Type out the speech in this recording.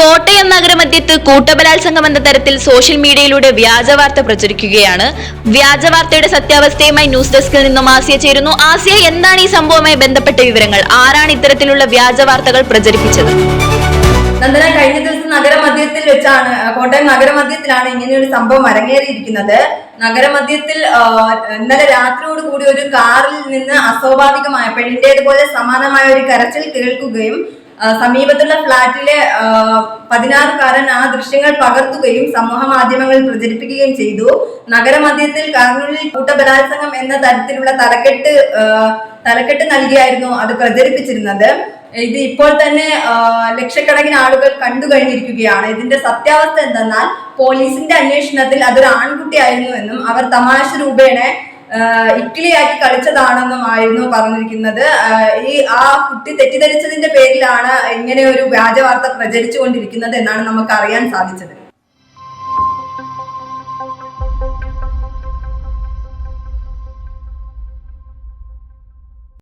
കോട്ടയം നഗരമധ്യത്ത് കൂട്ടബലാത്സംഗം എന്ന തരത്തിൽ സോഷ്യൽ മീഡിയയിലൂടെ വ്യാജവാർത്ത പ്രചരിക്കുകയാണ്. വ്യാജവാർത്തയുടെ സത്യാവസ്ഥയുമായി ന്യൂസ് ഡെസ്കിൽ നിന്നും ആസിയ ചേരുന്നു. ആസിയ, എന്താണ് ഈ സംഭവവുമായി ബന്ധപ്പെട്ട വിവരങ്ങൾ? ആരാണ് ഇത്തരത്തിലുള്ള വ്യാജവാർത്തകൾ പ്രചരിപ്പിച്ചത്? നന്ദന, കഴിഞ്ഞ ദിവസം നഗരമധ്യത്തിൽ വെച്ചാണ്, കോട്ടയം നഗരമധ്യത്തിലാണ് ഇങ്ങനെയൊരു സംഭവം അരങ്ങേറിയിരിക്കുന്നത്. നഗരമധ്യത്തിൽ ഇന്നലെ രാത്രിയോട് കൂടി ഒരു കാറിൽ നിന്ന് അസ്വാഭാവികമായ പെണ്ണിന്റേതുപോലെ സമാനമായ ഒരു കരച്ചിൽ കേൾക്കുകയും സമീപത്തുള്ള ഫ്ളാറ്റിലെ 16-കാരൻ ആ ദൃശ്യങ്ങൾ പകർത്തുകയും സമൂഹ മാധ്യമങ്ങളിൽ പ്രചരിപ്പിക്കുകയും ചെയ്തു. നഗരമധ്യത്തിൽ കാറിനുള്ളിൽ കൂട്ടബലാത്സംഗം എന്ന തരത്തിലുള്ള തലക്കെട്ട് നൽകിയായിരുന്നു അത് പ്രചരിപ്പിച്ചിരുന്നത്. ഇത് ഇപ്പോൾ തന്നെ ലക്ഷക്കണക്കിന് ആളുകൾ കണ്ടു കഴിഞ്ഞിരിക്കുകയാണ്. ഇതിന്റെ സത്യാവസ്ഥ എന്തെന്നാൽ, പോലീസിന്റെ അന്വേഷണത്തിൽ അതൊരു ആൺകുട്ടിയായിരുന്നു എന്നും അവർ തമാശ രൂപേണ ഇക്കിളിയാക്കി കളിച്ചതാണെന്നും ആയിരുന്നു പറഞ്ഞിരിക്കുന്നത്. ആ കുട്ടി തെറ്റിദ്ധരിച്ചതിന്റെ പേരിലാണ് ഇങ്ങനെ ഒരു വ്യാജവാർത്ത പ്രചരിച്ചുകൊണ്ടിരിക്കുന്നത് എന്നാണ് നമുക്ക് അറിയാൻ സാധിച്ചത്.